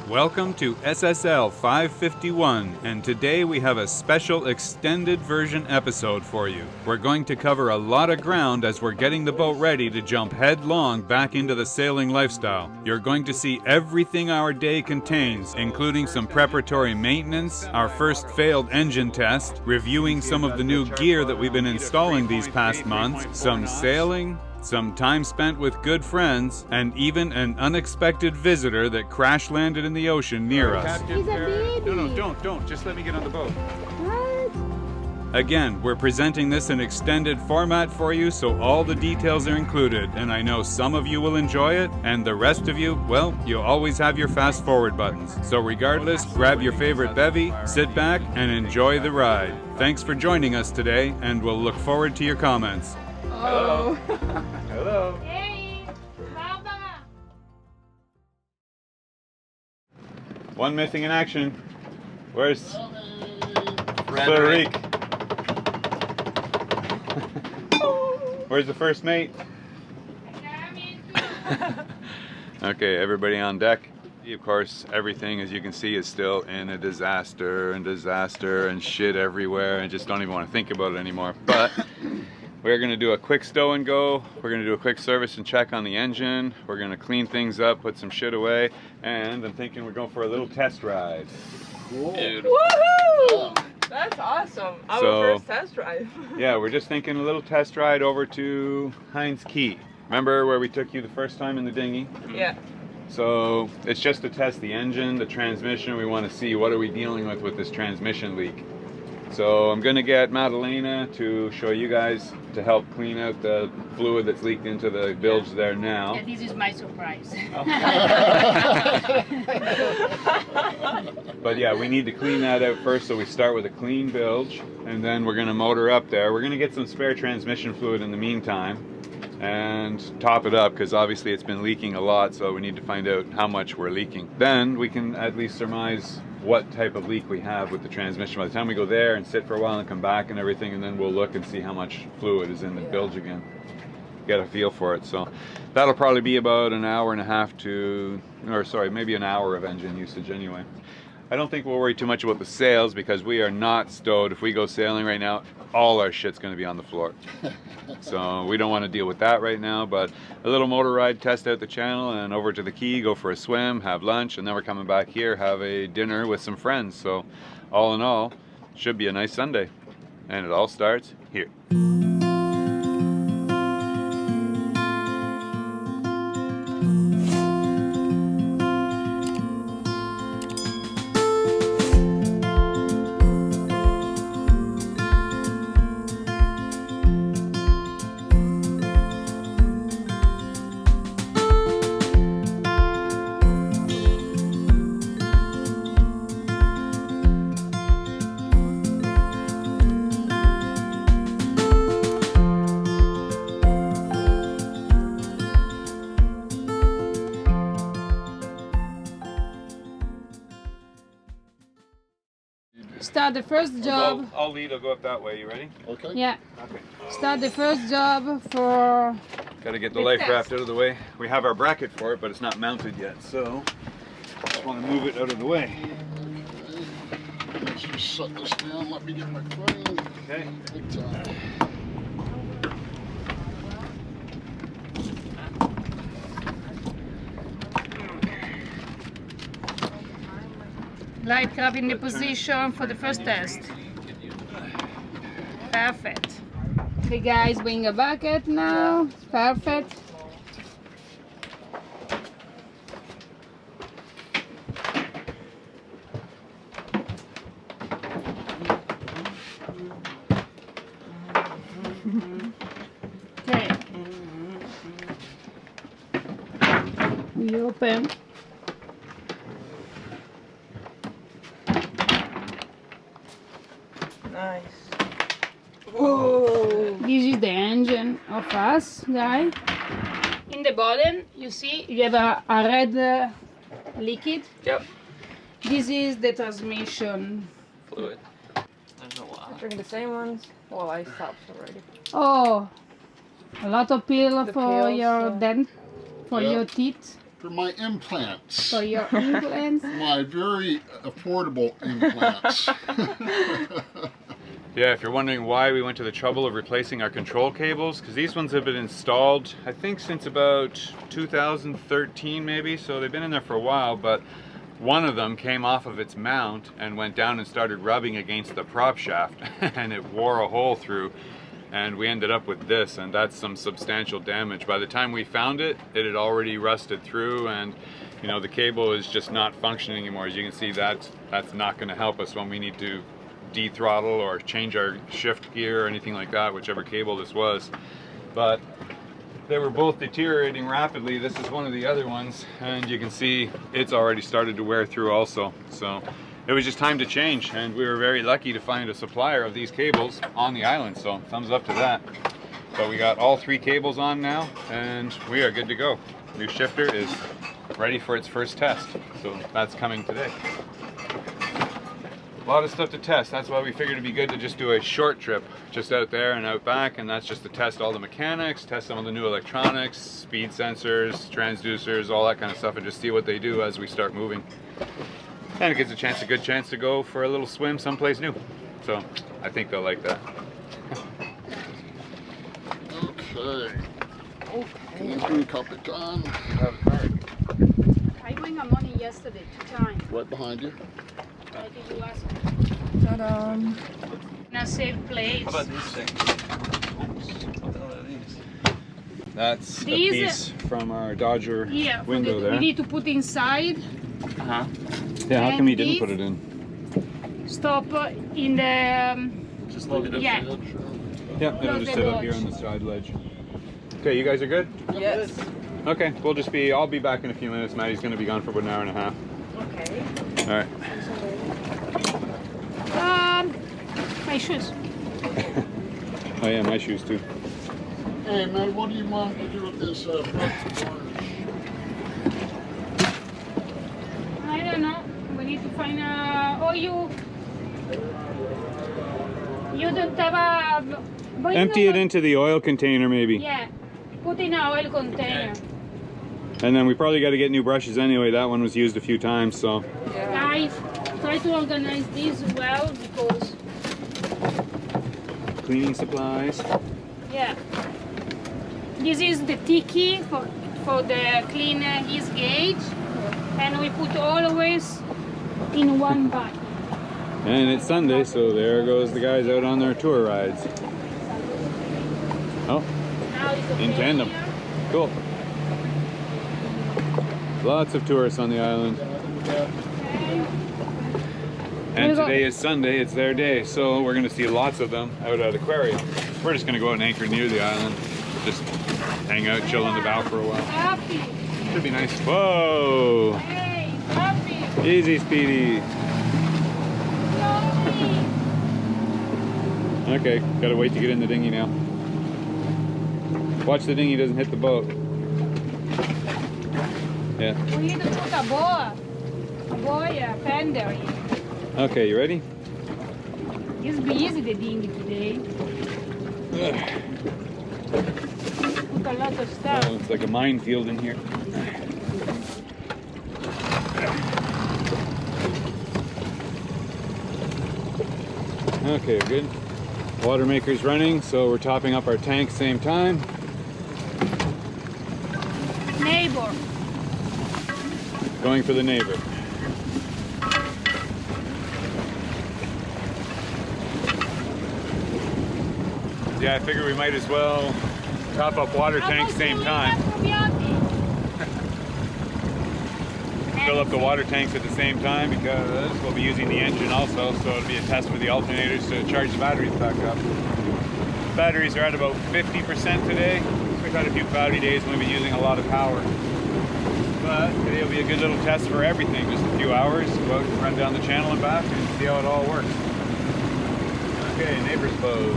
Welcome to SSL551, and today we have a special extended version episode for you. We're going to cover a lot of ground as we're getting the boat ready to jump headlong back into the sailing lifestyle. You're going to see everything our day contains, including some preparatory maintenance, our first failed engine test, reviewing some of the new gear that we've been installing these past months, some sailing, some time spent with good friends, and even an unexpected visitor that crash landed in the ocean near us. He's a baby. No, don't. Just let me get on the boat. What? Again, we're presenting this in extended format for you, so all the details are included, and I know some of you will enjoy it, and the rest of you, well, you'll always have your fast forward buttons. So regardless, grab your favorite bevy, sit back, and enjoy the ride. Thanks for joining us today, and we'll look forward to your comments. Oh. Hello. Hey, Baba. One missing in action. Where's Frederick. Where's the first mate? Okay, everybody on deck. Of course, everything, as you can see, is still in a disaster and shit everywhere, and just don't even want to think about it anymore. But we're going to do a quick stow and go. We're going to do a quick service and check on the engine. We're going to clean things up, put some shit away, and I'm thinking we're going for a little test ride. Cool. Woohoo! That's awesome. Our So, first test drive. Yeah, we're just thinking a little test ride over to Heinz Key. Remember where we took you the first time in the dinghy? Yeah. So it's just to test the engine, the transmission. We want to see what are we dealing with this transmission leak. So I'm going to get Madalena to show you guys to help clean out the fluid that's leaked into the bilge there now. Yeah, this is my surprise. But yeah, we need to clean that out first, so we start with a clean bilge, and then we're going to motor up there. We're going to get some spare transmission fluid in the meantime and top it up, because obviously it's been leaking a lot, so we need to find out how much we're leaking. Then we can at least surmise what type of leak we have with the transmission. By the time we go there and sit for a while and come back and everything, and then we'll look and see how much fluid is in the bilge again. Get a feel for it. So that'll probably be about an hour and a half maybe an hour of engine usage anyway. I don't think we'll worry too much about the sails, because we are not stowed. If we go sailing right now, all our shit's going to be on the floor. So we don't want to deal with that right now, but a little motor ride, test out the channel, and over to the quay, go for a swim, have lunch, and then we're coming back here, have a dinner with some friends. So all in all, should be a nice Sunday. And it all starts here. Start the first job. I'll lead, I'll go up that way. You ready? Okay. Yeah. Okay. Start the first job for. Gotta get the The life test. raft out of the way. We have our bracket for it, but it's not mounted yet, so just want to move it out of the way. Let's just shut this down. Let me get my crane. Okay. Big time. Light crab in the position for the first test. Perfect. The guys bring a bucket now. Perfect. Okay. We open. Nice. This is the engine of us, guy. In the bottom, you see, you have a red liquid. Yep. This is the transmission Fluid. There's a lot. Drinking the same ones. Well, I stopped already. Oh, a lot of peel The for peels, your yeah. dent, for Yeah. your teeth. For my implants. For your implants. My very affordable implants. Yeah, if you're wondering why we went to the trouble of replacing our control cables, because these ones have been installed, I think, since about 2013 maybe, so they've been in there for a while, but one of them came off of its mount and went down and started rubbing against the prop shaft and it wore a hole through, and we ended up with this, and that's some substantial damage. By the time we found it, it had already rusted through, and you know, the cable is just not functioning anymore. As you can see, that's not going to help us when we need to dethrottle or change our shift gear or anything like that, whichever cable this was. But they were both deteriorating rapidly. This is one of the other ones, and you can see it's already started to wear through also. So it was just time to change, and we were very lucky to find a supplier of these cables on the island, so thumbs up to that. But we got all 3 cables on now, and we are good to go. New shifter is ready for its first test, so that's coming today. A lot of stuff to test. That's why we figured it'd be good to just do a short trip just out there and out back, and that's just to test all the mechanics, test some of the new electronics, speed sensors, transducers, all that kind of stuff, and just see what they do as we start moving. And it gives a good chance to go for a little swim someplace new. So I think they'll like that. Okay. Thank you, Capitan. I bring money yesterday 2 times. Right behind you. I think you asked. Ta-da. In a safe place. How about these things? Oops, what the hell are these? That's These- a piece from our Dodger Yeah, window there. we need to put inside. Uh-huh. Yeah, how and come you didn't these- put it in? Stop in the. Just look at it. Yeah. Yeah, it'll Close just the sit up here doors. on the side ledge. Okay, you guys are good? Yes. Okay, I'll be back in a few minutes. Maddie's gonna be gone for about an hour and a half. Okay. All right. My shoes. Oh yeah, my shoes too. Hey man, what do you want to do with this front porch? I don't know. We need to find a. Oh, you don't have a. but you Empty know it what? into the oil container maybe. Yeah. Put in a oil container. And then we probably got to get new brushes anyway. That one was used a few times, so. Yeah. Guys, try to organize this well because. Cleaning supplies. Yeah. This is the tiki for the clean his gauge, and we put always in one bag. And it's Sunday, so there goes the guys out on their tour rides. Oh, Now it's okay in tandem. here. Cool. Lots of tourists on the island. Okay. And today is Sunday, it's their day, so we're gonna see lots of them out at aquarium. We're just gonna go out and anchor near the island. Just hang out, chill in the bow for a while. Happy. Should be nice. Whoa! Hey, happy. Easy, Speedy. Yummy. Okay, gotta wait to get in the dinghy now. Watch the dinghy doesn't hit the boat. Yeah. We need to put a boy, fender in. Okay, you ready? It's busy the dinghy today. Put a lot of stuff. Oh, it's like a minefield in here. Okay, good. Water maker's running, so we're topping up our tank same time. Neighbor. Going for the neighbor. Yeah, I figure we might as well top up water tank same time. Fill up the water tanks at the same time because we'll be using the engine also, so it'll be a test with the alternators to charge the batteries back up. Batteries are at about 50% today. We've had a few cloudy days when we've been using a lot of power. But today will be a good little test for everything, just a few hours, go out and run down the channel and back and see how it all works. Okay, neighbor's boat.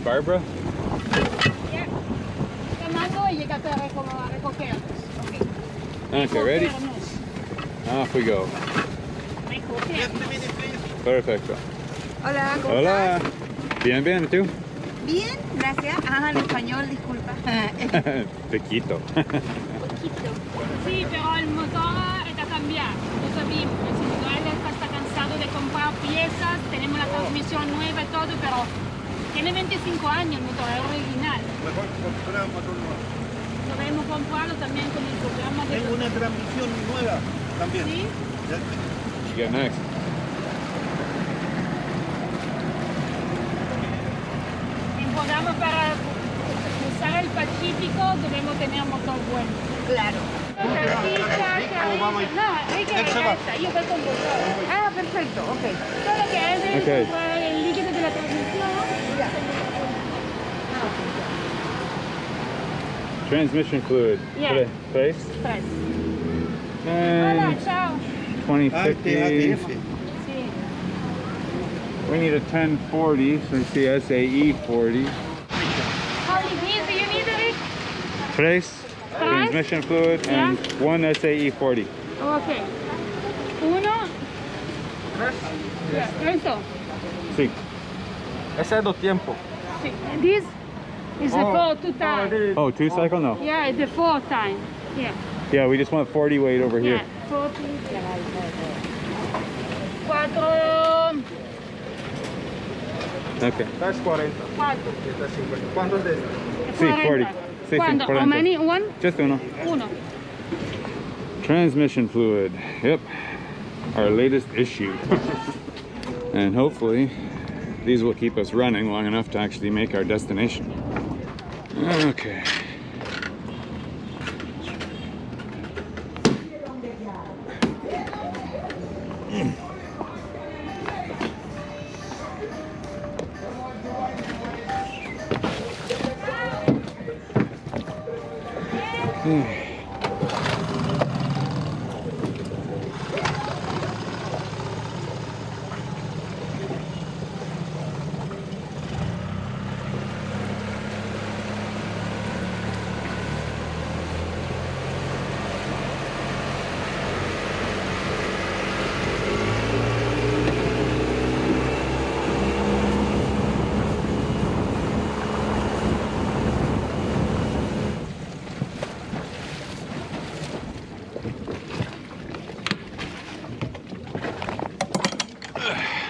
Barbara? Yeah. Llamando y llegate a recogernos. Okay. Okay, ready? Off we go. Recogernos. Perfecto. Hola, ¿cómo Hola. estás? Bien, bien, ¿y tú? Bien, gracias. Ah, en español, disculpa. Pequito. Poquito. Sí, pero el motor está cambiado, lo sabemos. El individual está cansado de comprar piezas, tenemos la transmisión nueva y todo, pero tiene 25 años el motor, es original. Mejor comprar un motor nuevo. Debemos comprarlo también con el programa de... Tengo una transmisión nueva también. ¿Sí? What you got next? En programa para usar el Pacífico debemos tener motor bueno. Claro. No, hay que esta, yo voy con vos. Ah, perfecto, ok. Todo lo que es de Okay. comprar el líquido de la transmisión. Ya. Transmission fluid. Yeah. Place. Tres. Hola, And chao. 2050. ATF. Sí. We need a 1040, so I see SAE 40. How many beans do you need, Eric? Place. Transmission fluid and one SAE 40. Okay. Uno. Yeah, eso. Sí. Ese es 2 tiempos. Sí. This is the fourth time. Oh, 2 cycle? No. Yeah, the fourth time. Yeah. Yeah, we just want 40 weight over Yeah. here. 40. Cuatro. Okay. That's 40. Cuatro. That's 50. ¿Cuánto es de este? Sí, 40. Sí, sí, ¿Cuándo? 40. How many? One? Just uno. Uno. Transmission fluid. Yep. Our latest issue. And hopefully these will keep us running long enough to actually make our destination. Okay.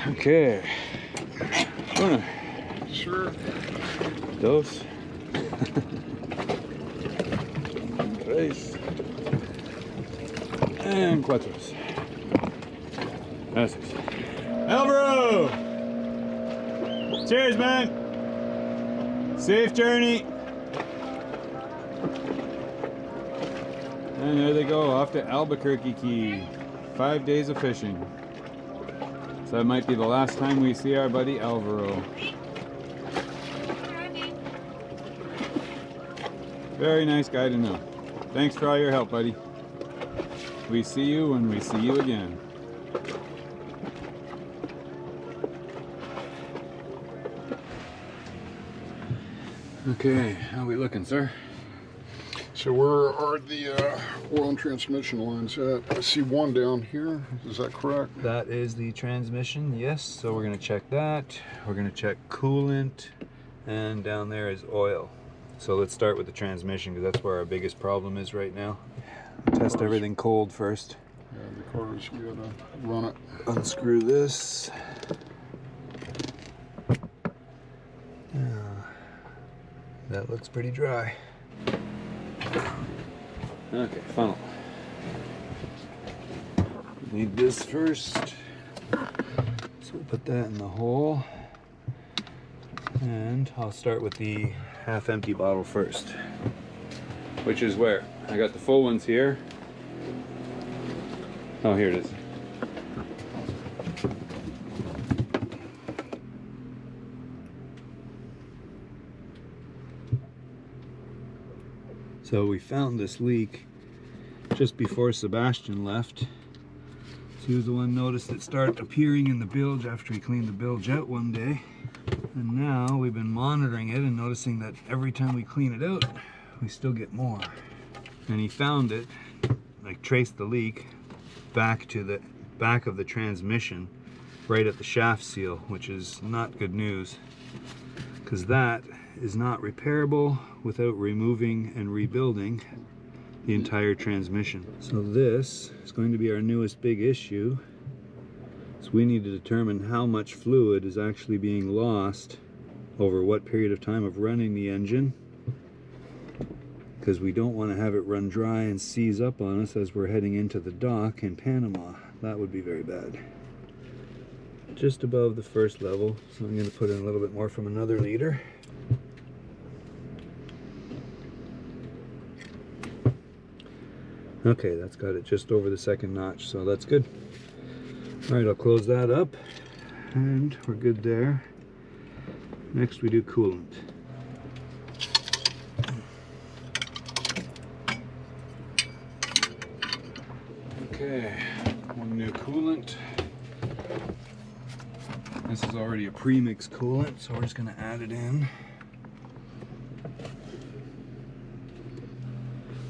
Okay. Uno, Sure. dos, tres, and cuatro. Gracias. Alvaro! Cheers, man! Safe journey! And there they go, off to Albuquerque Key. 5 days of fishing. So that might be the last time we see our buddy Alvaro. Very nice guy to know. Thanks for all your help, buddy. We see you when we see you again. Okay, how we looking, sir? So where are the oil and transmission lines at? I see one down here. Is that correct? That is the transmission, yes. So we're gonna check that. We're gonna check coolant, and down there is oil. So let's start with the transmission because that's where our biggest problem is right now. Test everything cold first. Yeah, the cars, we gotta run it. Unscrew this. That looks pretty dry. Okay, funnel. Need this first. So we'll put that in the hole. And I'll start with the half-empty bottle first. Which is where? I got the full ones here. Oh, here it is. So we found this leak just before Sebastian left. So he was the one noticed it start appearing in the bilge after he cleaned the bilge out one day. And now we've been monitoring it and noticing that every time we clean it out, we still get more. And he found it, like traced the leak back to the back of the transmission, right at the shaft seal, which is not good news. because that is not repairable without removing and rebuilding the entire transmission. So this is going to be our newest big issue. So we need to determine how much fluid is actually being lost over what period of time of running the engine, because we don't want to have it run dry and seize up on us as we're heading into the dock in Panama. That would be very bad. Just above the first level, so I'm going to put in a little bit more from another liter. Okay, that's got it just over the second notch, so that's good. All right, I'll close that up, and we're good there. Next we do coolant. Okay, one new coolant. This is already a pre-mixed coolant, so we're just going to add it in.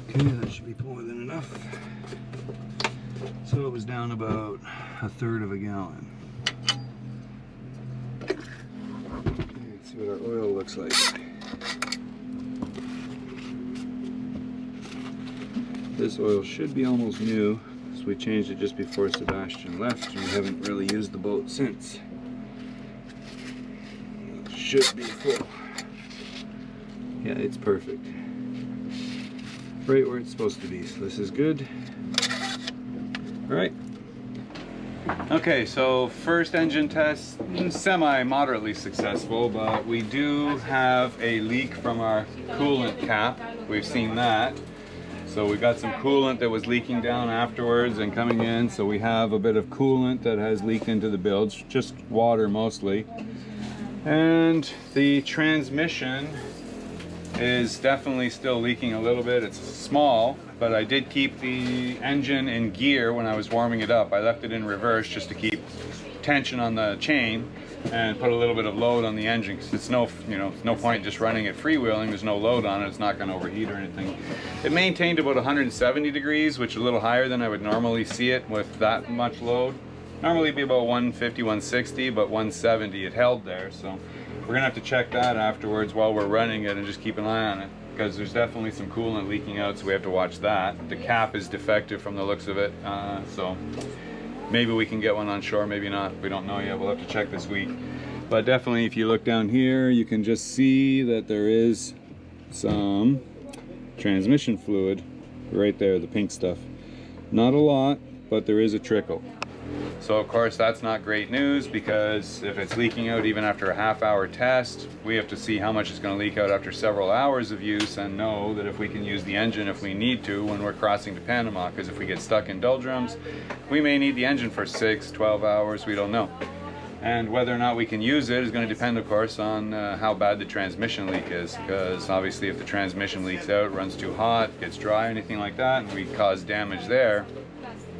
Okay, that should be more than enough. So it was down about 1/3 of a gallon. Let's see what our oil looks like. This oil should be almost new, so we changed it just before Sebastian left, and we haven't really used the boat since. It should be full. Yeah, it's perfect. Right where it's supposed to be, so this is good. All right. Okay, so first engine test, semi-moderately successful, but we do have a leak from our coolant cap. We've seen that. So we got some coolant that was leaking down afterwards and coming in, so we have a bit of coolant that has leaked into the bilge, just water mostly. And the transmission is definitely still leaking a little bit. It's small, but I did keep the engine in gear when I was warming it up. I left it in reverse just to keep tension on the chain and put a little bit of load on the engine, because it's no point just running it freewheeling. There's no load on it. It's not going to overheat or anything. It maintained about 170 degrees, which is a little higher than I would normally see it with that much load. Normally it'd be about 150, 160, but 170 it held there. So we're gonna have to check that afterwards while we're running it and just keep an eye on it, because there's definitely some coolant leaking out, so we have to watch that. The cap is defective from the looks of it, so maybe we can get one on shore, maybe not. We don't know yet. We'll have to check this week. But definitely, if you look down here, you can just see that there is some transmission fluid right there, the pink stuff. Not a lot, but there is a trickle. So of course that's not great news, because if it's leaking out even after a half-hour test, we have to see how much it's going to leak out after several hours of use and know that if we can use the engine if we need to when we're crossing to Panama, because if we get stuck in doldrums, we may need the engine for 6, 12 hours, we don't know. And whether or not we can use it is going to depend, of course, on how bad the transmission leak is, because obviously if the transmission leaks out, runs too hot, gets dry, anything like that, and we cause damage there,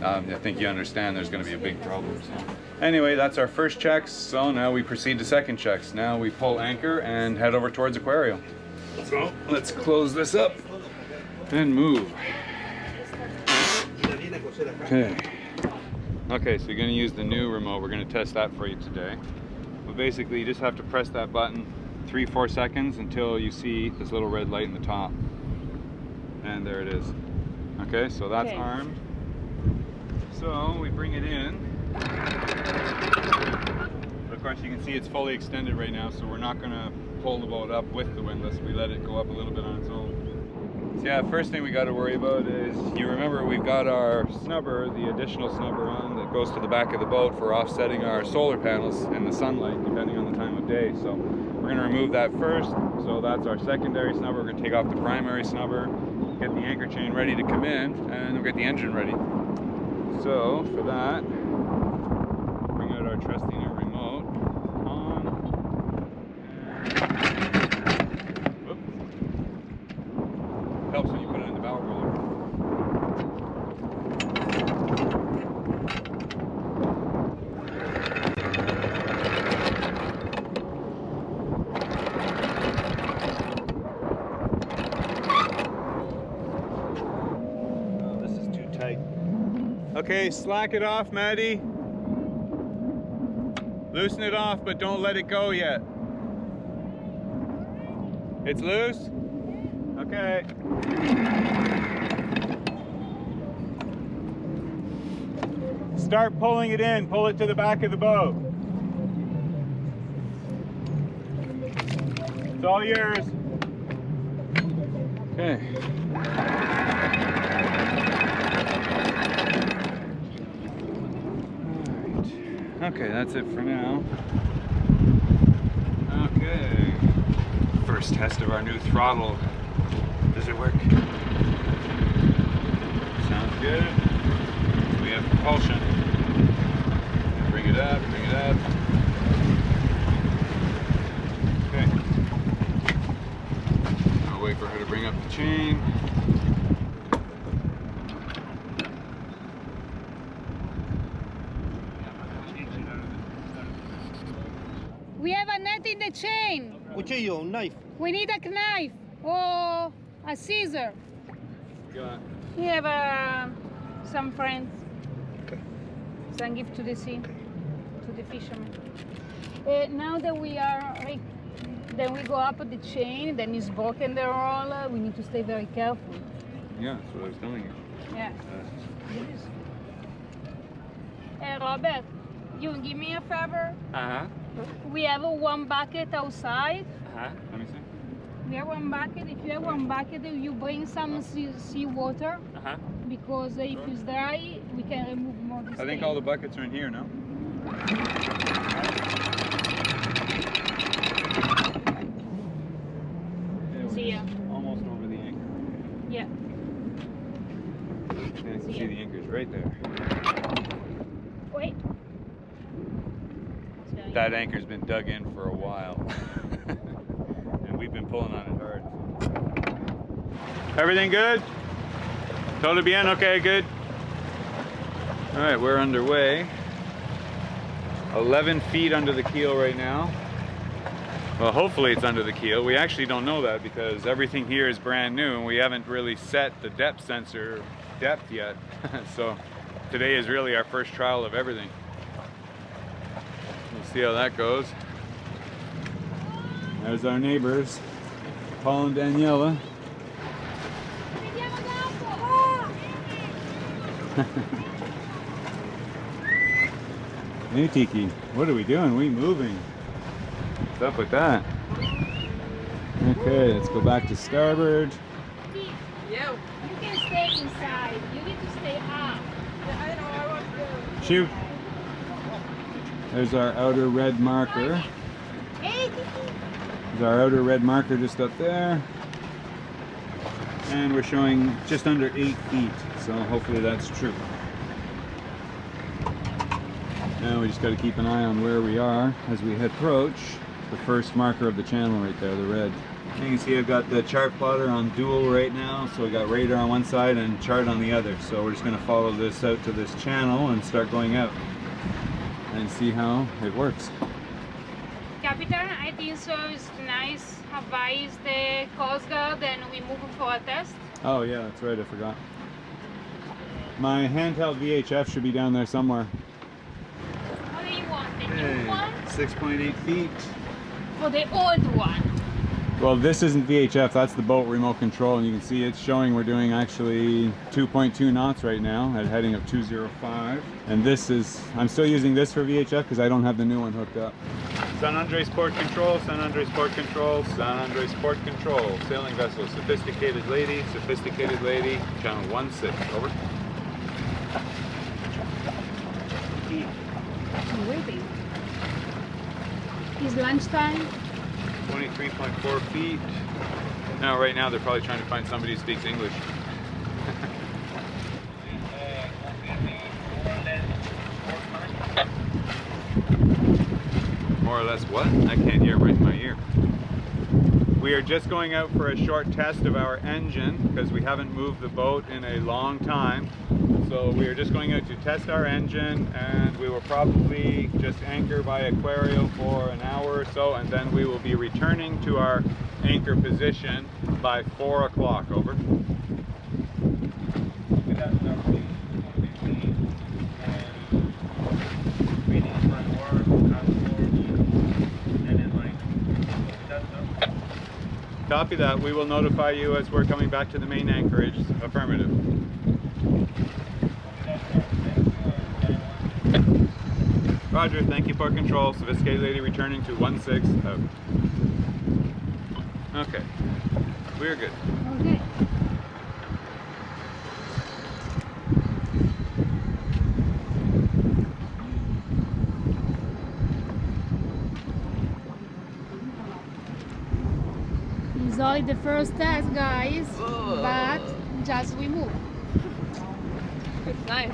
I think you understand there's going to be a big problem. So anyway, that's our first checks. So now we proceed to second checks. Now we pull anchor and head over towards Aquario. So let's close this up and move. Okay. Okay, so you're going to use the new remote. We're going to test that for you today. But basically, you just have to press that button 3-4 seconds until you see this little red light in the top. And there it is. Okay, so that's armed. So we bring it in. But of course you can see it's fully extended right now, so we're not going to pull the boat up with the windlass. We let it go up a little bit on its own. So yeah, first thing we got to worry about is, you remember we've got our snubber, the additional snubber on that goes to the back of the boat for offsetting our solar panels in the sunlight depending on the time of day. So we're going to remove that first. So that's our secondary snubber. We're going to take off the primary snubber, get the anchor chain ready to come in, and we'll get the engine ready. So for that, bring out our trusty new remote on. Whoop. Helps when you put it in the bow roller. Oh, this is too tight. Okay, slack it off, Maddie. Loosen it off, but don't let it go yet. It's loose? Okay. Start pulling it in. Pull it to the back of the boat. It's all yours. Okay. Alright. Okay, that's it for now. Okay. First test of our new throttle. Does it work? Sounds good. We have propulsion. Bring it up, bring it up. Okay. I'll wait for her to bring up the chain. We have a net in the chain. Cuchillo, un knife. We need a knife or a scissor. Got We have some friends. Some gift to the sea, to the fishermen. Now that we are, then we go up the chain, then it's broken the roll. We need to stay very careful. Yeah, that's what I was telling you. Yeah. Hey Robert, you give me a favor? Uh-huh. We have one bucket outside. Uh-huh. Let me see. We have one bucket. If you have one bucket, you bring some sea water, Uh-huh. because if it's dry, we can remove more. I think all the buckets are in here, no? See ya. Almost over the anchor. Yeah. You can see the anchor's right there. Wait. That anchor's been dug in for a while. And we've been pulling on it hard. Everything good? Todo bien? Okay, good. All right, we're underway. 11 feet under the keel right now. Well, hopefully it's under the keel. We actually don't know that because everything here is brand new and we haven't really set the depth sensor depth yet. So today is really our first trial of everything. We'll see how that goes. There's our neighbors, Paul and Daniela. Hey Tiki, what are we doing? We moving. What's up with that? Okay, let's go back to starboard. You can stay inside. You need to stay up. I know I want to. Shoot. There's our outer red marker. Hey, There's our outer red marker just up there. And we're showing just under 8 feet, so hopefully that's true. Now we just got to keep an eye on where we are as we approach the first marker of the channel right there, the red. You can see I've got the chart plotter on dual right now, so we got radar on one side and chart on the other. So we're just going to follow this out to this channel and start going out and see how it works. Captain, I think so. It's nice. Advise the Coast Guard, and we move for a test. Oh yeah, that's right, I forgot. My handheld VHF should be down there somewhere. What do you want? The new one 6.8 feet. or the old one? Well, this isn't VHF, that's the boat remote control, and you can see it's showing we're doing actually 2.2 knots right now at a heading of 205. And this is, I'm still using this for VHF because I don't have the new one hooked up. San Andres Port Control, San Andres Port Control, San Andres Port Control. Sailing vessel, sophisticated lady, channel 16, over. I'm waiting. It's lunchtime. 23.4 feet. Now, right now, they're probably trying to find somebody who speaks English. More or less what? I can't hear right in my ear. We are just going out for a short test of our engine because we haven't moved the boat in a long time. So we are just going out to test our engine, and we will probably just anchor by Aquario for an hour or so, and then we will be returning to our anchor position by 4 o'clock, over. Copy that. We will notify you as we're coming back to the main anchorage. Affirmative. Roger, thank you for control. Sophisticated lady returning to 16 out. Okay, we're good. Okay. It's only the first test, guys, but just we move. It's nice.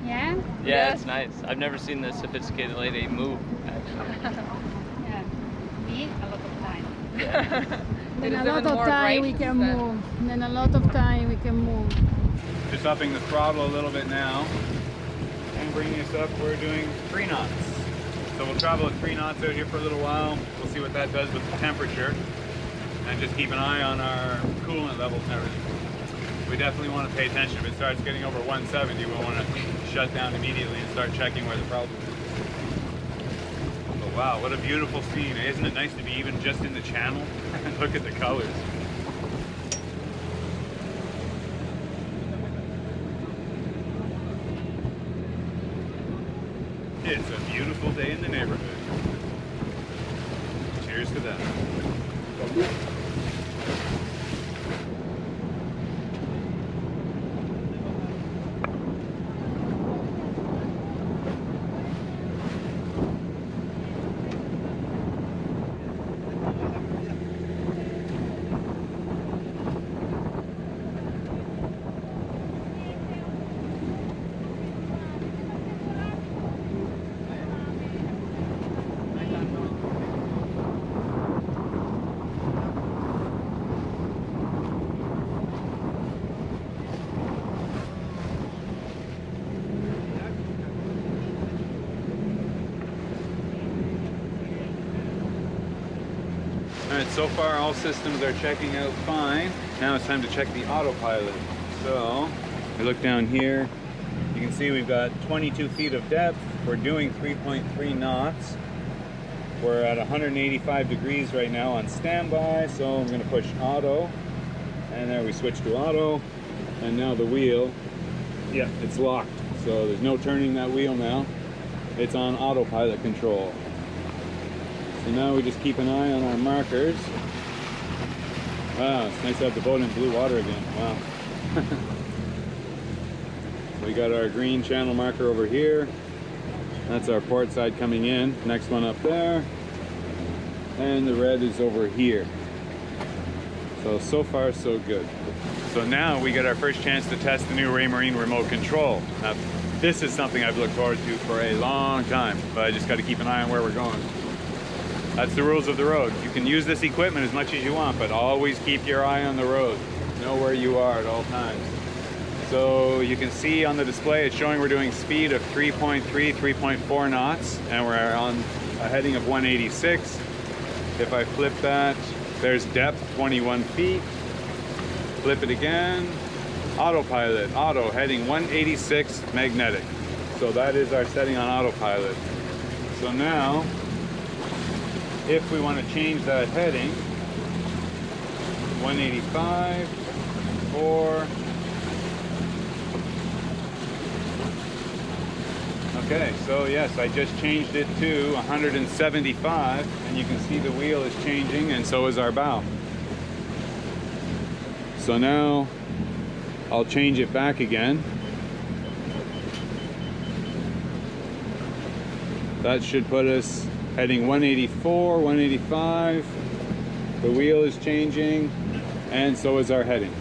Yeah? Yeah, it's nice. I've never seen the sophisticated lady move, actually. Yeah. Need a lot of time. It Then is a lot even of more time we gracious can than- move. Then a lot of time we can move. Just upping the throttle a little bit now and bringing us up. We're doing 3 knots. So we'll travel at 3 knots out here for a little while. We'll see what that does with the temperature and just keep an eye on our coolant levels and everything. We definitely want to pay attention. If it starts getting over 170, we'll want to shut down immediately and start checking where the problem is. But wow, what a beautiful scene. Isn't it nice to be even just in the channel? Look at the colors. It's a beautiful day in the neighborhood. Cheers to that. Alright, so far all systems are checking out fine. Now it's time to check the autopilot. So, we look down here, you can see we've got 22 feet of depth. We're doing 3.3 knots. We're at 185 degrees right now on standby, so I'm going to push auto. And there we switch to auto. And now the wheel, yeah, it's locked. So there's no turning that wheel now. It's on autopilot control. So now we just keep an eye on our markers. Wow, it's nice to have the boat in blue water again. Wow. We got our green channel marker over here. That's our port side coming in. Next one up there. And the red is over here. So far so good. So now we get our first chance to test the new Raymarine remote control. Now, this is something I've looked forward to for a long time, but I just got to keep an eye on where we're going. That's the rules of the road. You can use this equipment as much as you want, but always keep your eye on the road. Know where you are at all times. So you can see on the display it's showing we're doing speed of 3.3, 3.4 knots, and we're on a heading of 186. If I flip that, there's depth 21 feet. Flip it again. Autopilot, auto, heading 186 magnetic. So that is our setting on autopilot. So now, if we want to change that heading, 185, 4. Okay, so yes, I just changed it to 175, and you can see the wheel is changing, and so is our bow. So now, I'll change it back again. That should put us heading 184, 185. The wheel is changing, and so is our heading.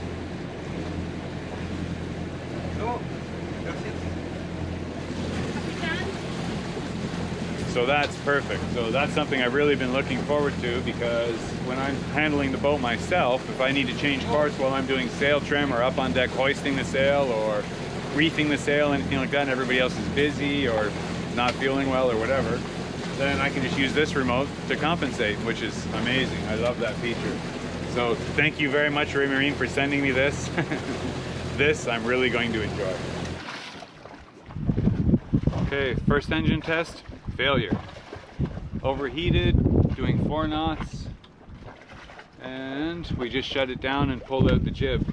So that's perfect. So that's something I've really been looking forward to, because when I'm handling the boat myself, if I need to change parts while I'm doing sail trim or up on deck hoisting the sail or reefing the sail, anything like that, and everybody else is busy or not feeling well or whatever, then I can just use this remote to compensate, which is amazing. I love that feature. So thank you very much, Raymarine, for sending me this. This I'm really going to enjoy. Okay, first engine test, failure. Overheated, doing 4 knots, And we just shut it down and pulled out the jib.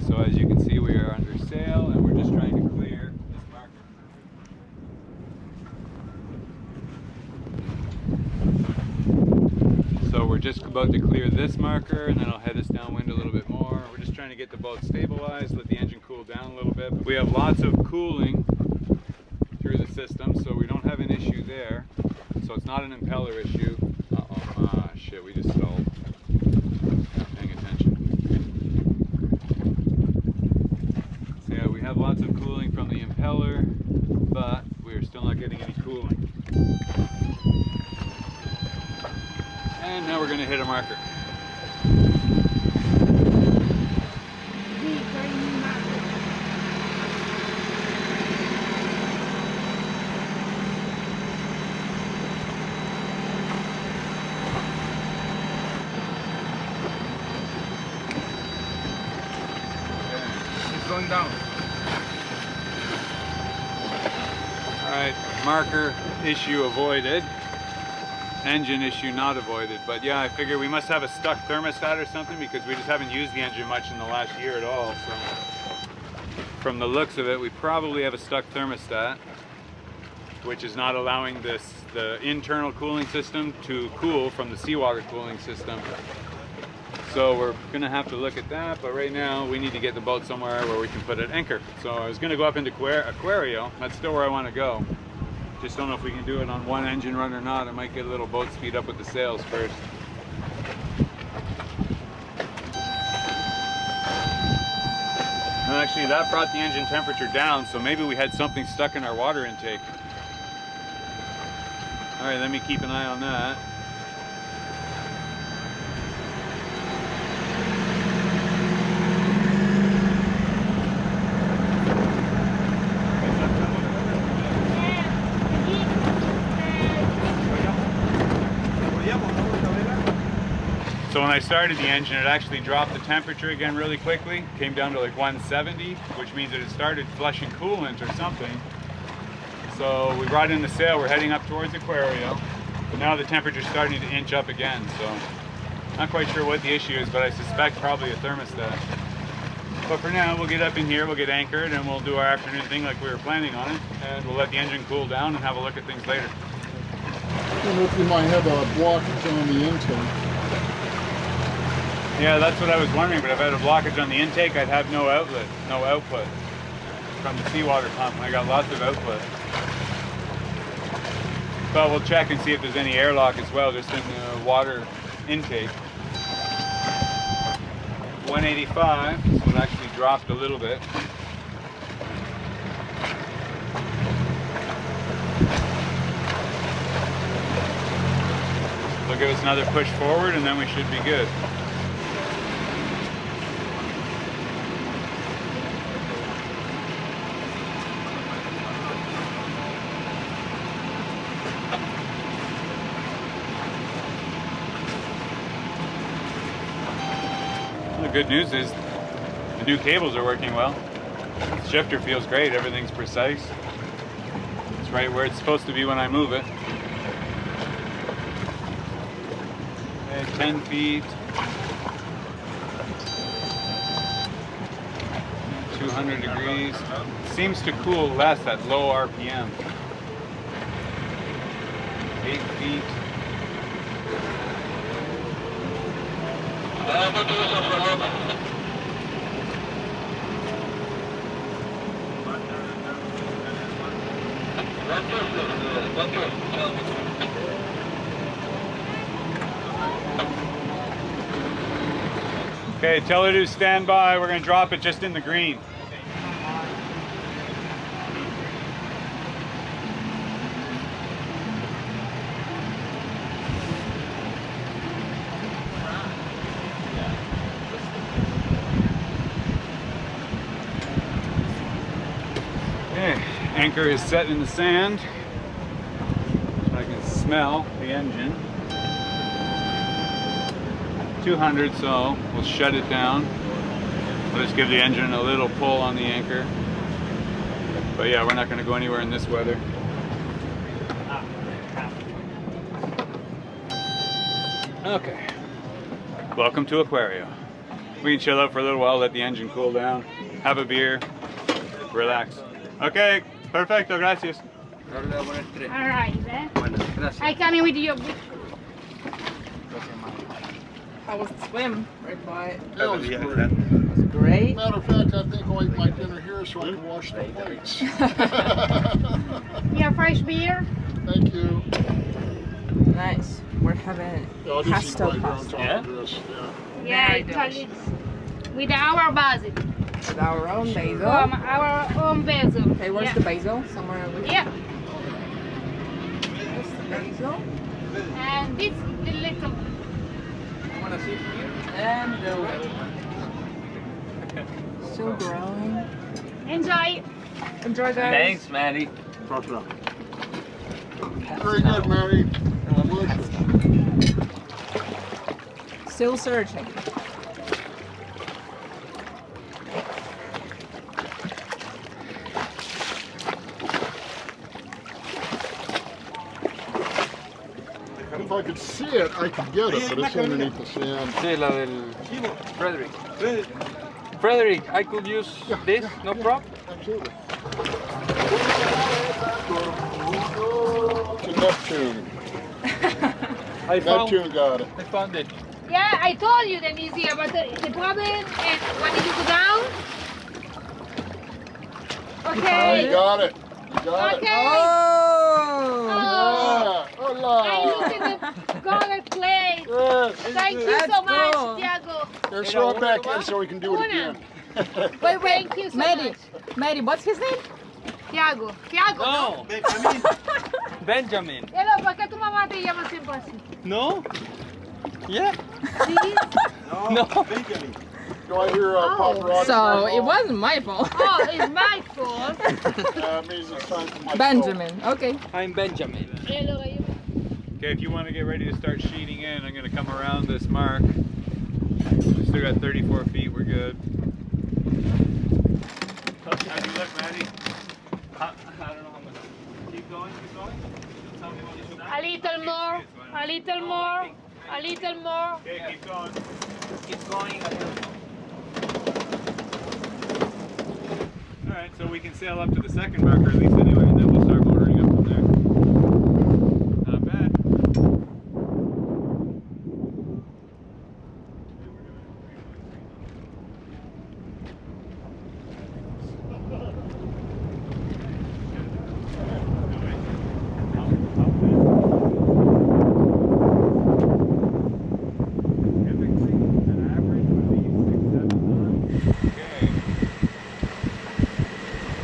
So as you can see, we are under sail and we're just trying to clear this marker. So we're just about to clear this marker and then I'll head us downwind a little bit more. We're just trying to get the boat stabilized, let the engine cool down a little bit. We have lots of cooling through the system, so we don't have an issue there. So it's not an impeller issue. Uh-oh, shit, we just stalled. Paying attention. So yeah, we have lots of cooling from the impeller, but we're still not getting any cooling. And now we're going to hit a marker. Going down. Alright, marker issue avoided. Engine issue not avoided. But yeah, I figure we must have a stuck thermostat or something because we just haven't used the engine much in the last year at all. So from the looks of it, we probably have a stuck thermostat, which is not allowing the internal cooling system to cool from the seawater cooling system. So we're gonna have to look at that, but right now we need to get the boat somewhere where we can put an anchor. So I was gonna go up into Aquario. That's still where I wanna go. Just don't know if we can do it on one engine run or not. I might get a little boat speed up with the sails first. And actually that brought the engine temperature down, so maybe we had something stuck in our water intake. All right, let me keep an eye on that. So when I started the engine, it actually dropped the temperature again really quickly. Came down to like 170, which means that it started flushing coolant or something. So we brought in the sail, we're heading up towards Aquario. But now the temperature's starting to inch up again, so not quite sure what the issue is, but I suspect probably a thermostat. But for now, we'll get up in here, we'll get anchored, and we'll do our afternoon thing like we were planning on it. And we'll let the engine cool down and have a look at things later. I don't know if you might have a blockage on the intake. Yeah, that's what I was wondering, but if I had a blockage on the intake, I'd have no outlet, no output from the seawater pump, and I got lots of output. But we'll check and see if there's any airlock as well, just in the water intake. 185, so it actually dropped a little bit. We'll give us another push forward and then we should be good. The good news is the new cables are working well. The shifter feels great, everything's precise. It's right where it's supposed to be when I move it. Okay, 10 feet. 200 degrees. Seems to cool less at low RPM. 8 feet. Okay, tell her to stand by. We're going to drop it just in the green. Okay, anchor is set in the sand. I can smell the engine. 200, so we'll shut it down. We'll just give the engine a little pull on the anchor. But yeah, we're not going to go anywhere in this weather. Okay. Welcome to Aquario. We can chill out for a little while, let the engine cool down, have a beer, relax. Okay, perfecto, gracias. Alright, I coming with you. How was the swim? Right by. That was great. It was great. Matter of fact, I think I'll eat my dinner here so I can wash the plates. Yeah, fresh beer. Thank you. Nice. We're having I'll just eat pasta right here on pasta. top of this. Yeah, Very Italian. With our basil. With our own basil. From our own basil. Okay, where's Yeah. the basil? Somewhere over here. Yeah, Where's the basil? and this the little. And the still growing. Enjoy. Enjoy, guys. Thanks, Maddie. Very good, Mary. Delicious. Still searching. If I could see it, I could get it, but it's underneath the sand. Sí, la del Frederick. Frederick, I could use this, no problem. Absolutely. To Neptune. Neptune got it. I found it. Yeah, I told you that it's here, but the problem is when you go down. Oh, Okay. you got it. You got it. Okay. Oh! Oh, Yeah. Hola. I look at the color plate. Thank you That's so much, cool. Tiago. Here, throw it back in so we can do it again. Wait, Thank you so much. Maddie, what's his name? Tiago. Tiago. No, Benjamin. Hello, ¿por qué tu mamá te llama siempre así? No? Yeah. Sí. No. Do I hear paparazzi? So it wasn't my fault. Oh, it's my fault. That means it's time for my Benjamin. Okay. I'm Benjamin. Hello, Okay, if you want to get ready to start sheeting in, I'm going to come around this mark. We still got 34 feet, we're good. How'd you look, Maddie? I don't know how much. Keep going, keep going. Tell me what you should a little more, a little more, a little more. Okay, keep going. Keep going. Alright, so we can sail up to the second marker at least anyway, and then we'll start motoring up from there. Not bad.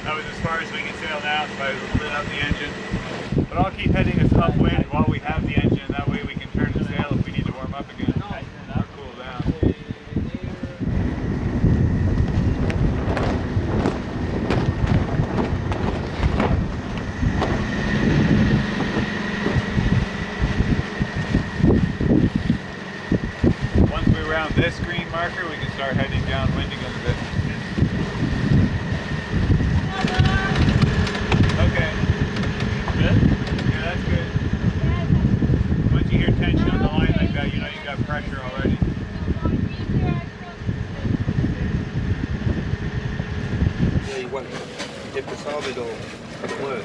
That was as far as we can sail now, so I lit up the engine. But I'll keep heading us upwind while we have the engine, that way we can turn the sail if we need to warm up again or cool down. Once we round this green marker, we can start heading downwind again a bit. Okay. Good? Yeah, that's good. Once you hear tension on the line like that, you know you got pressure already. Yeah, igual. Es pesado, pero mueve.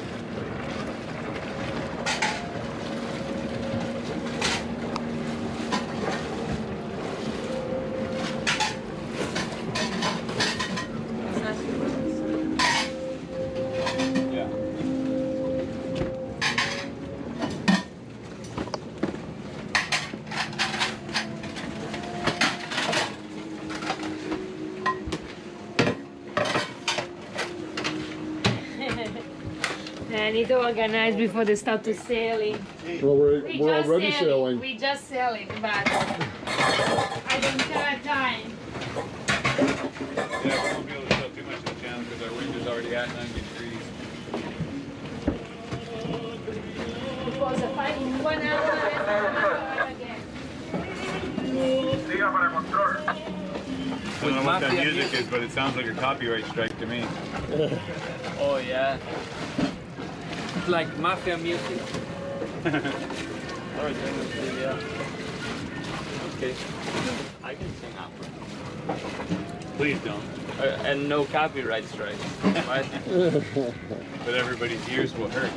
Yeah. I need to organize before they start to sailing. Well, we're already sailing. We just sailing, but I don't have time. Yeah, we won't be able to sail too much of the channel because our wind is already at 90 degrees. Because if I in 1 hour, I again. I don't know what that music is, but it sounds like a copyright strike to me. Oh, yeah. It's like mafia music. Okay. I can sing opera. Please don't. And no copyright strikes. Right? But everybody's ears will hurt.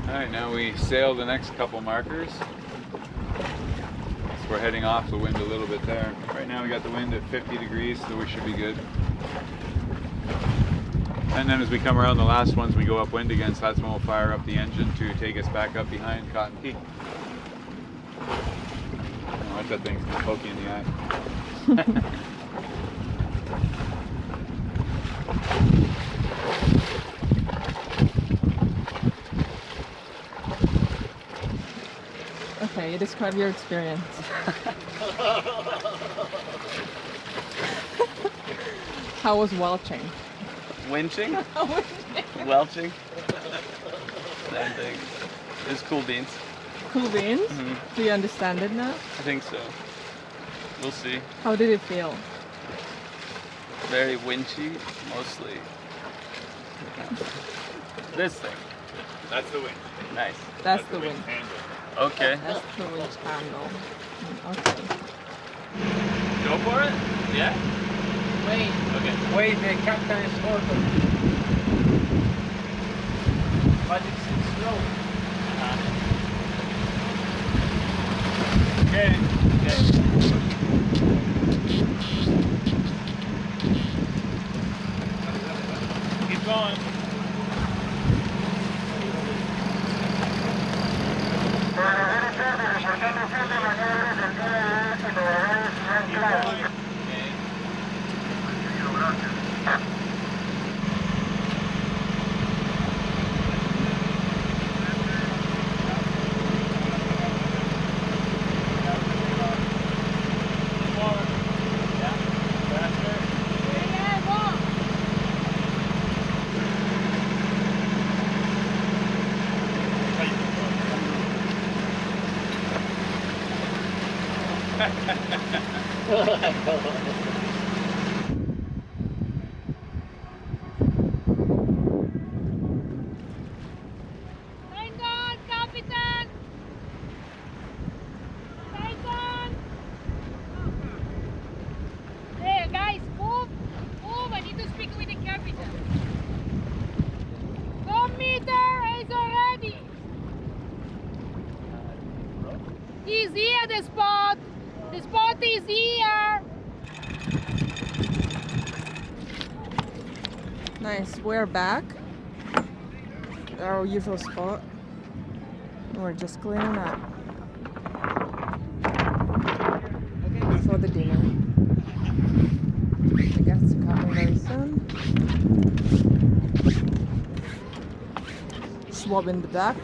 Alright, now we sail the next couple markers. So we're heading off the wind a little bit there. Right now we got the wind at 50 degrees, so we should be good. And then as we come around the last ones, we go upwind again, so that's when we'll fire up the engine to take us back up behind Cotton Peak. Watch that thing's gonna poke you in the eye. Okay, you describe your experience. How was welching? Winching? Welching? Same thing. It's cool beans. Cool beans? Mhm. Do you understand it now? I think so. We'll see. How did it feel? Very winchy, mostly. This thing. That's the winch. Nice. That's the wind. handle. Okay. That's the winch handle. Okay. Go for it? Yeah? Wait. Okay. Wait, the captain is open. But it's slow. Okay. Keep going. Hang on, Captain! Hang on! Hey, guys, move! Move! I need to speak with the captain. Come meter is already! He's here, the spot! The spot is here! Nice. We're back. Our usual spot. We're just cleaning up before the dinner. The guests are coming very soon. Swabbing the duck.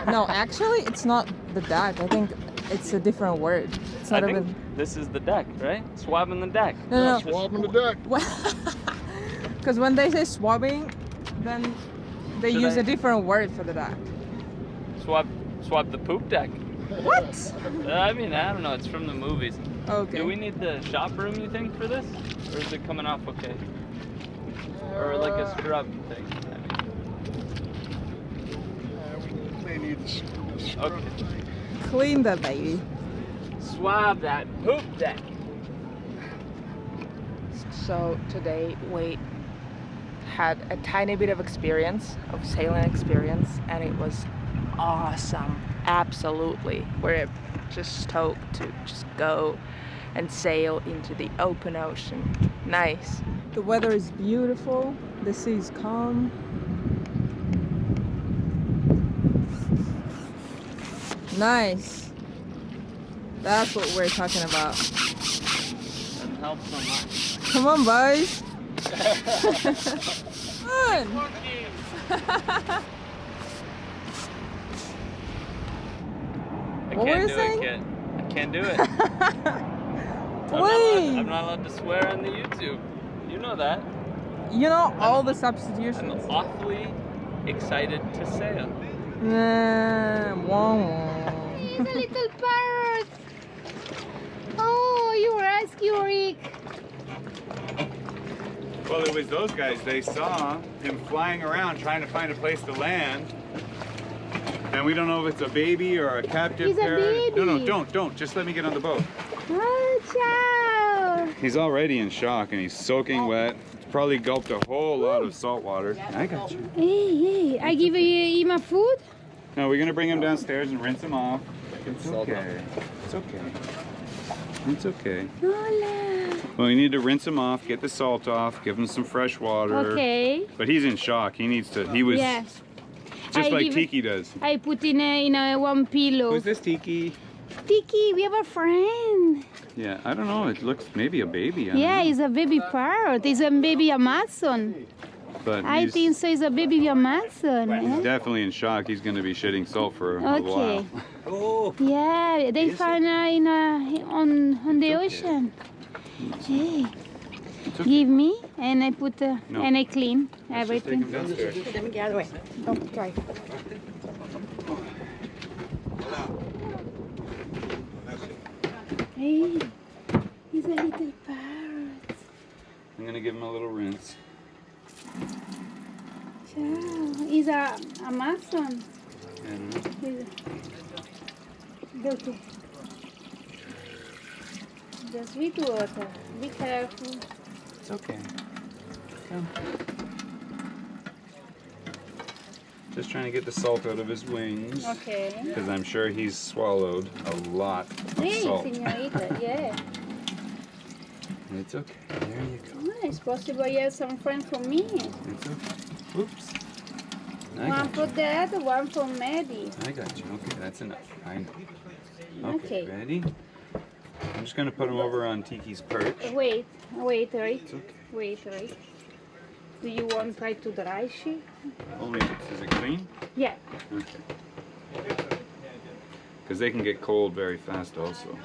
No, actually, it's not the duck. I think it's a different word. It's I not think even. this is the deck, right? Swabbing the deck. No. Swabbing the deck. Because when they say swabbing, then they Should use I- a different word for the duck. Swab the poop deck. What? I mean, I don't know. It's from the movies. Okay. Do we need the shop room, you think, for this? Or is it coming off okay? Or like a scrub thing? We may need to scrub Okay. thing. Clean the baby. Swab that poop deck. So today we had a tiny bit of experience, of sailing experience, and it was awesome. Absolutely. We're just stoked to just go and sail into the open ocean. Nice. The weather is beautiful. The sea is calm. Nice. That's what we're talking about. Doesn't help so much. Come on, boys. Come on. I What were can't you do saying? it, kid. I can't do it. Please. I'm not allowed to swear on the YouTube. You know that. You know all the I'm substitutions. awfully excited to sail. He's a little parrot. Oh, you rescue Rick. Well, it was those guys. They saw him flying around trying to find a place to land. And we don't know if it's a baby or a captive He's a parrot. No, baby. don't. Just let me get on the boat. Oh, ciao. He's already in shock and he's soaking wet. He's probably gulped a whole lot of salt water. I got you. Hey, I give him a food. No, we're gonna bring him downstairs and rinse him off. It's okay. It's okay. It's okay. Hola. Well, you need to rinse him off, get the salt off, give him some fresh water. Okay. But he's in shock. He needs to. He was Yes. just I like give- Tiki does. I put in a one pillow. Who's this Tiki? Tiki, we have a friend. Yeah, I don't know. It looks maybe a baby. I don't Yeah, know. it's a baby parrot. It's a baby Amazon. But I he's think so. It's a baby Amazon. Yeah? definitely in shock. He's going to be shitting salt for a Okay. while. Yeah, they find her on the ocean. Hey, give me, and I put No. and I clean Let's just take everything. him downstairs. Okay. Hey, he's a little parrot. I'm going to give him a little rinse. Ciao. He's a Amazon. And Okay. The sweet water. Be careful. it's okay. Come. Just trying to get the salt out of his wings. Okay. Because I'm sure he's swallowed a lot of Hey, salt. señorita. Yeah. It's okay. There you go. Oh, it's possible you have some friends for me. It's okay. Oops. I One got for you. Dad, one for Maddie. I got you. Okay, that's enough. I know. Okay. Ready? I'm just going to put him over on Tiki's perch. Wait, Rick. It's okay. Wait, Rick. Do you want to try to dry she? Only if it's, is it clean? Yeah. Okay. Because they can get cold very fast also.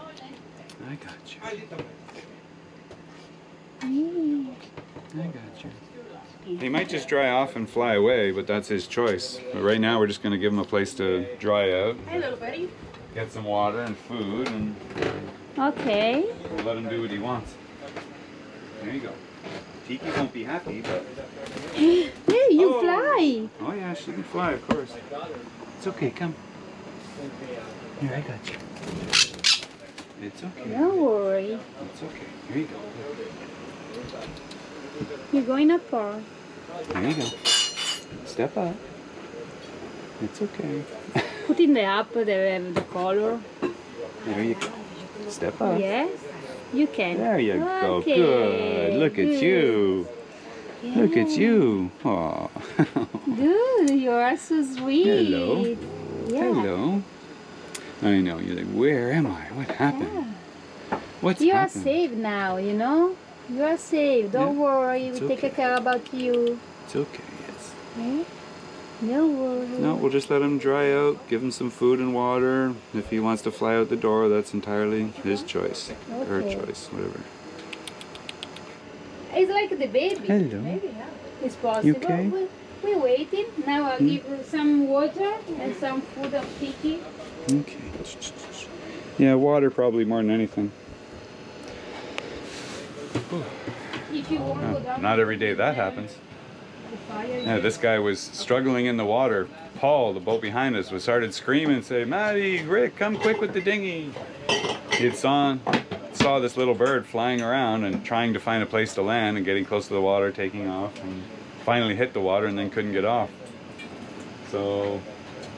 I got you. I got you. He might just dry off and fly away, but that's his choice. But right now we're just going to give him a place to dry out. Hey, little buddy. Get some water and food, and Okay. we'll let him do what he wants. There you go. Tiki won't be happy, but... Hey, you Oh. fly. Oh yeah, she can fly, of course. It's okay, come. Here, I got you. It's okay. Don't worry. It's okay. Here you go. You're going up far. There you go. Step up. It's okay. Put in the up the color. There you go. Step up. Yes, you can. There you go. Okay, Good. Look at good. you. Look at you. Aw. Dude, you are so sweet. Hello. Yeah. Hello. I know. You're like, where am I? What happened? What's You are happened? safe now, you know? You are safe. Don't Yeah, worry. it's We take okay. care about you. It's okay, yes. Yeah? Don't worry. No, we'll just let him dry out, give him some food and water. If he wants to fly out the door, that's entirely his choice. Her Okay. choice, whatever. It's like the baby. Hello. Maybe, yeah. It's possible. You okay? We're waiting. Now I'll give you some water and some food of Tiki. Okay. Yeah, water probably more than anything. If you want to go down. Not every day that happens. The fire. Yeah, this guy was struggling in the water. Paul, the boat behind us, was started screaming and say, Maddie, Rick, come quick with the dinghy. He had saw this little bird flying around and trying to find a place to land and getting close to the water, taking off, and finally hit the water and then couldn't get off. So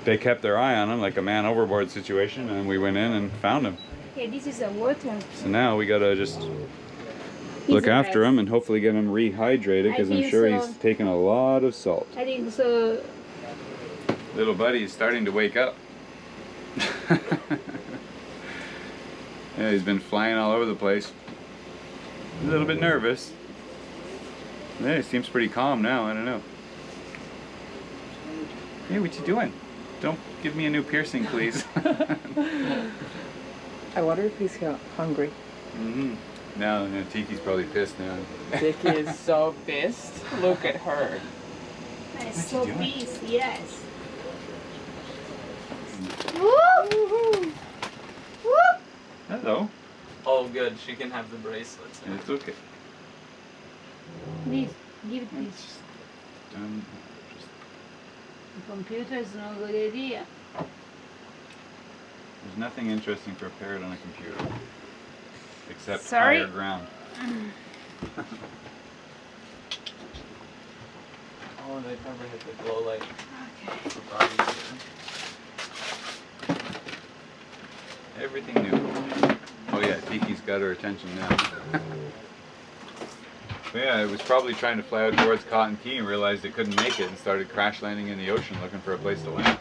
they kept their eye on him like a man overboard situation, and we went in and found him. Okay, this is a water. So now we gotta just look after him and hopefully get him rehydrated, because I'm sure he's taken a lot of salt. I think so. Little buddy is starting to wake up. Yeah, he's been flying all over the place. A little bit nervous. Yeah, he seems pretty calm now. I don't know. Hey, what you doing? Don't give me a new piercing, please. I wonder if he's hungry. Now, Tiki's probably pissed now. Tiki is so pissed. Look at her. Nice, so peace, yes. Hello. Oh, good. She can have the bracelets. It's okay. Please, give it this. Um, The computer is no good idea. There's nothing interesting for a parrot on a computer. Except Sorry? higher ground. Oh, they probably hit the glow light. Everything new. Oh yeah, Tiki's got her attention now. But yeah, it was probably trying to fly out towards Cotton Key and realized it couldn't make it and started crash landing in the ocean looking for a place to land.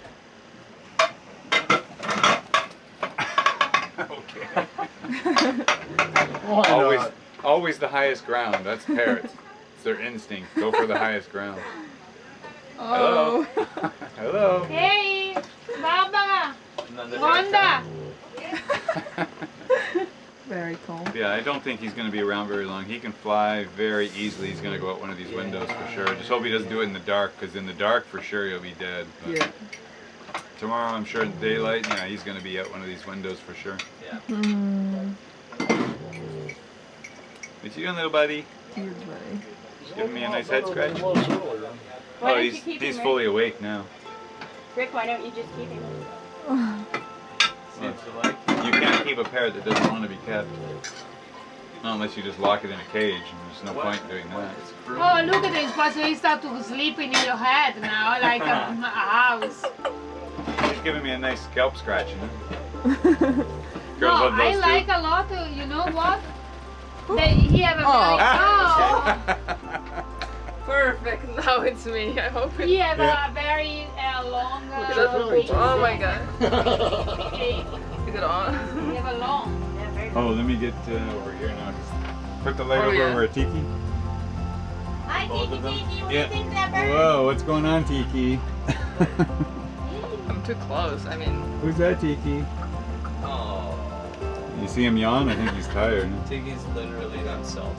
Okay. Always the highest ground. That's parrots. It's their instinct. Go for the highest ground. Oh. Hello. Hello. Hey, Baba, Another Honda. Very cool. Yeah, I don't think he's going to be around very long. He can fly very easily. He's going to go out one of these windows for sure. Just hope he doesn't do it in the dark, because in the dark for sure he'll be dead. But Yeah. tomorrow, I'm sure in daylight, yeah, he's going to be out one of these windows for sure. Yeah. What you doing, little buddy? He's ready. Just giving me a nice head scratch. Why Oh, don't you keep he's him, fully awake now. Rick, why don't you just keep him? Seems to like. You can't keep a parrot that doesn't want to be kept. Not unless you just lock it in a cage, and there's no point in doing that. Oh, look at this, but he start to sleeping in your head now, like a house. He's giving me a nice scalp scratch, you know? No, Girls love I those like too. a lot, you know what? He have a very, Perfect. Now it's me. I hope he have a very long beak. Oh my god. Okay. Is it on? He have a long. Yeah, very Oh, let me get over here now. Just put the light over yeah. where Tiki. Hi, Tiki, Tiki, what do Yeah. you think of that bird? Whoa, what's going on, Tiki? I'm too close. I mean, Who's that, Tiki? Oh. You see him yawn? I think he's tired. Tiki's literally that salt.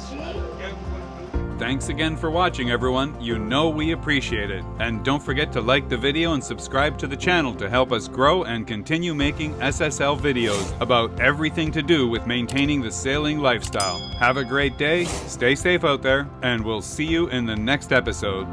Thanks again for watching, everyone. You know we appreciate it. And don't forget to like the video and subscribe to the channel to help us grow and continue making SSL videos about everything to do with maintaining the sailing lifestyle. Have a great day, stay safe out there, and we'll see you in the next episode.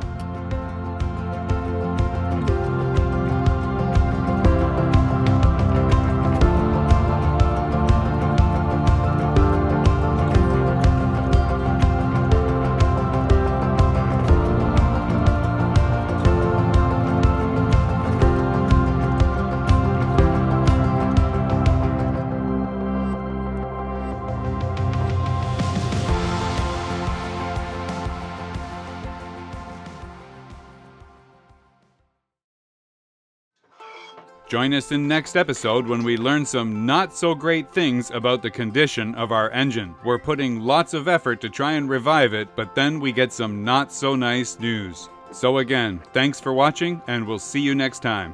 Join us in next episode when we learn some not so great things about the condition of our engine. We're putting lots of effort to try and revive it, but then we get some not so nice news. So again, thanks for watching, and we'll see you next time.